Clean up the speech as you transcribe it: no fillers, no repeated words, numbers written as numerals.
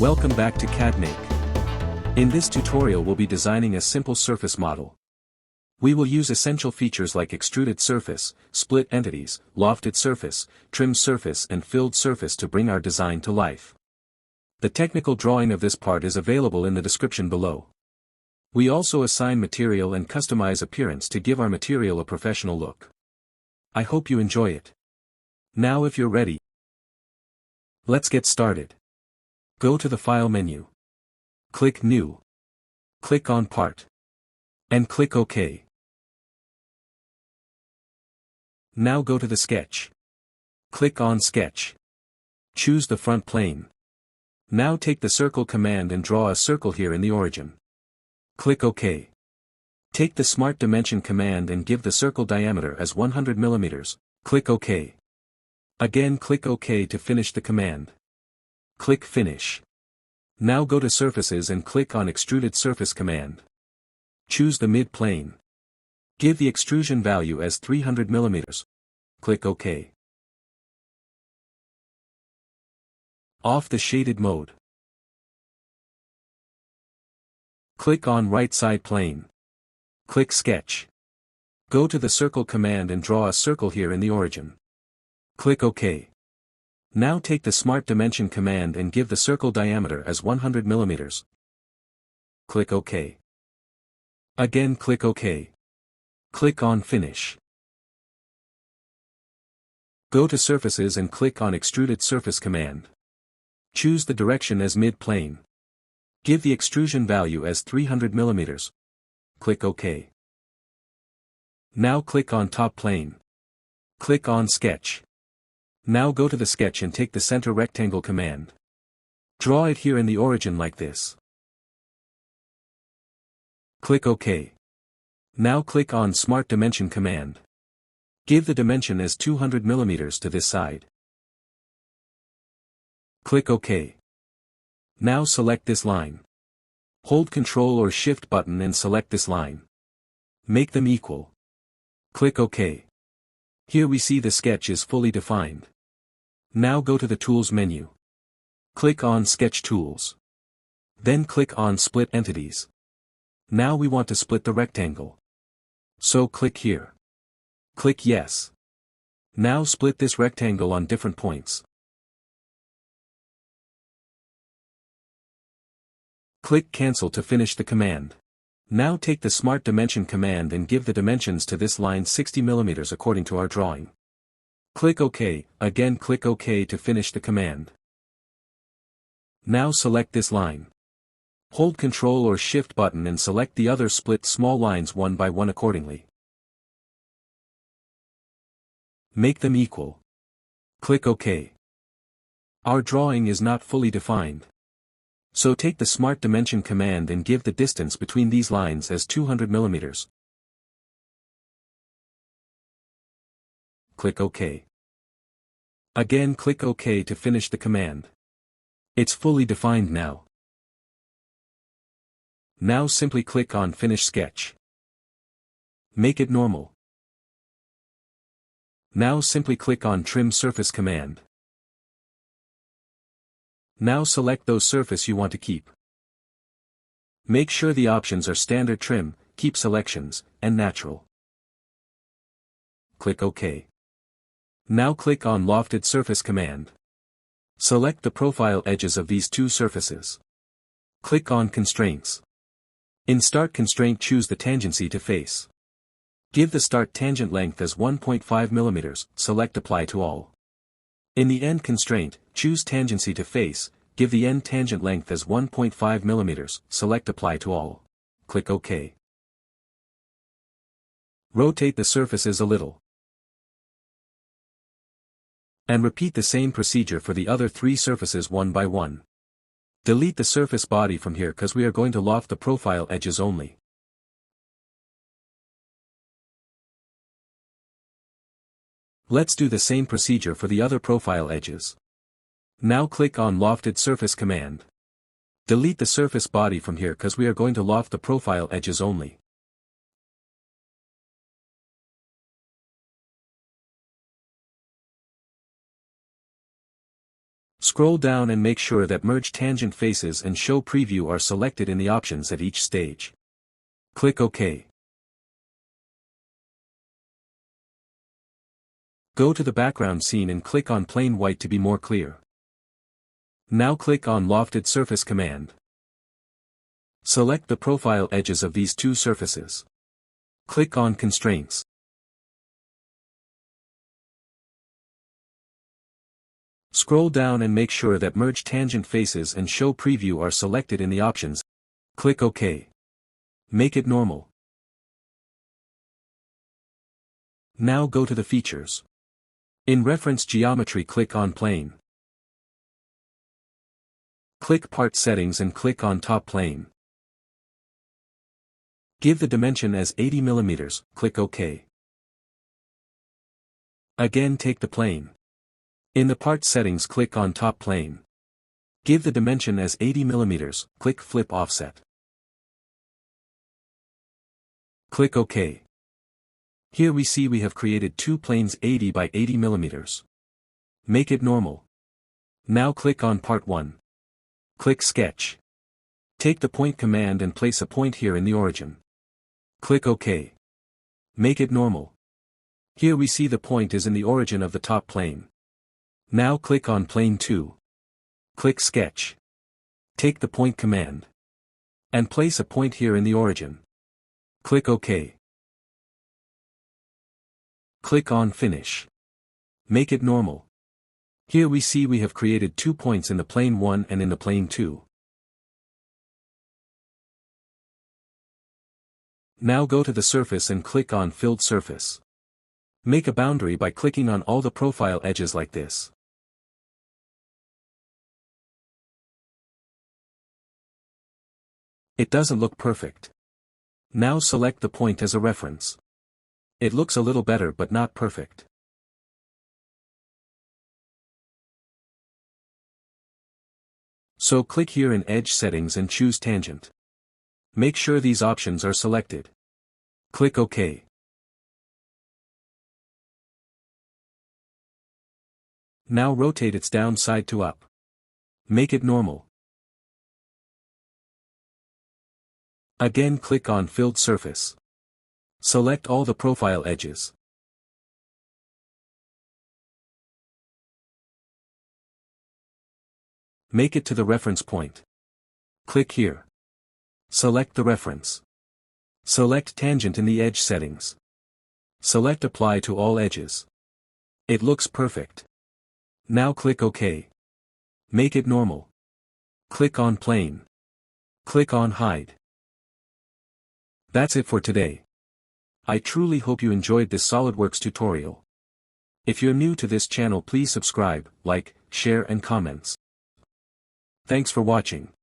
Welcome back to CAD Make. In this tutorial we'll be designing a simple surface model. We will use essential features like extruded surface, split entities, lofted surface, trimmed surface and filled surface to bring our design to life. The technical drawing of this part is available in the description below. We also assign material and customize appearance to give our material a professional look. I hope you enjoy it. Now if you're ready, let's get started. Go to the File menu. Click New. Click on Part. And click OK. Now go to the Sketch. Click on Sketch. Choose the front plane. Now take the Circle command and draw a circle here in the origin. Click OK. Take the Smart Dimension command and give the circle diameter as 100 mm. Click OK. Again click OK to finish the command. Click Finish. Now go to Surfaces and click on Extruded Surface command. Choose the mid-plane. Give the extrusion value as 300 mm. Click OK. Off the shaded mode. Click on Right Side Plane. Click Sketch. Go to the Circle command and draw a circle here in the origin. Click OK. Now take the Smart Dimension command and give the circle diameter as 100 mm. Click OK. Again click OK. Click on Finish. Go to Surfaces and click on Extruded Surface command. Choose the direction as mid-plane. Give the extrusion value as 300 mm. Click OK. Now click on Top plane. Click on Sketch. Now go to the Sketch and take the Center Rectangle command. Draw it here in the origin like this. Click OK. Now click on Smart Dimension command. Give the dimension as 200 mm to this side. Click OK. Now select this line. Hold Ctrl or Shift button and select this line. Make them equal. Click OK. Here we see the sketch is fully defined. Now go to the Tools menu. Click on Sketch Tools. Then click on Split Entities. Now we want to split the rectangle. So click here. Click Yes. Now split this rectangle on different points. Click Cancel to finish the command. Now take the Smart Dimension command and give the dimensions to this line 60 mm according to our drawing. Click OK, again click OK to finish the command. Now select this line. Hold Ctrl or Shift button and select the other split small lines one by one accordingly. Make them equal. Click OK. Our drawing is not fully defined. So take the Smart Dimension command and give the distance between these lines as 200 mm. Click OK. Again click OK to finish the command. It's fully defined now. Now simply click on Finish Sketch. Make it normal. Now simply click on Trim Surface command. Now select those surface you want to keep. Make sure the options are Standard Trim, Keep Selections, and Natural. Click OK. Now click on Lofted Surface command. Select the profile edges of these two surfaces. Click on Constraints. In Start Constraint choose the tangency to face. Give the start tangent length as 1.5 mm, select Apply to all. In the End Constraint, choose tangency to face, give the end tangent length as 1.5 mm, select Apply to all. Click OK. Rotate the surfaces a little. And repeat the same procedure for the other three surfaces one by one. Delete the surface body from here cause we are going to loft the profile edges only. Let's do the same procedure for the other profile edges. Now click on Lofted Surface command. Delete the surface body from here cause we are going to loft the profile edges only. Scroll down and make sure that Merge Tangent Faces and Show Preview are selected in the options at each stage. Click OK. Go to the background scene and click on plain white to be more clear. Now click on Lofted Surface command. Select the profile edges of these two surfaces. Click on Constraints. Scroll down and make sure that Merge Tangent Faces and Show Preview are selected in the options. Click OK. Make it normal. Now go to the features. In Reference Geometry click on Plane. Click Part Settings and click on Top Plane. Give the dimension as 80 mm, click OK. Again take the plane. In the Part Settings click on Top Plane. Give the dimension as 80 mm, click Flip Offset. Click OK. Here we see we have created two planes 80 by 80 mm. Make it normal. Now click on Part 1. Click Sketch. Take the Point command and place a point here in the origin. Click OK. Make it normal. Here we see the point is in the origin of the top plane. Now click on Plane 2. Click Sketch. Take the Point command. And place a point here in the origin. Click OK. Click on Finish. Make it normal. Here we see we have created 2 points in the plane 1 and in the plane 2. Now go to the surface and click on Filled Surface. Make a boundary by clicking on all the profile edges like this. It doesn't look perfect. Now select the point as a reference. It looks a little better but not perfect. So click here in Edge Settings and choose Tangent. Make sure these options are selected. Click OK. Now rotate its down side to up. Make it normal. Again click on Filled Surface. Select all the profile edges. Make it to the reference point. Click here. Select the reference. Select Tangent in the Edge Settings. Select Apply to all edges. It looks perfect. Now click OK. Make it normal. Click on Plane. Click on Hide. That's it for today. I truly hope you enjoyed this SolidWorks tutorial. If you're new to this channel, please subscribe, like, share and comments. Thanks for watching.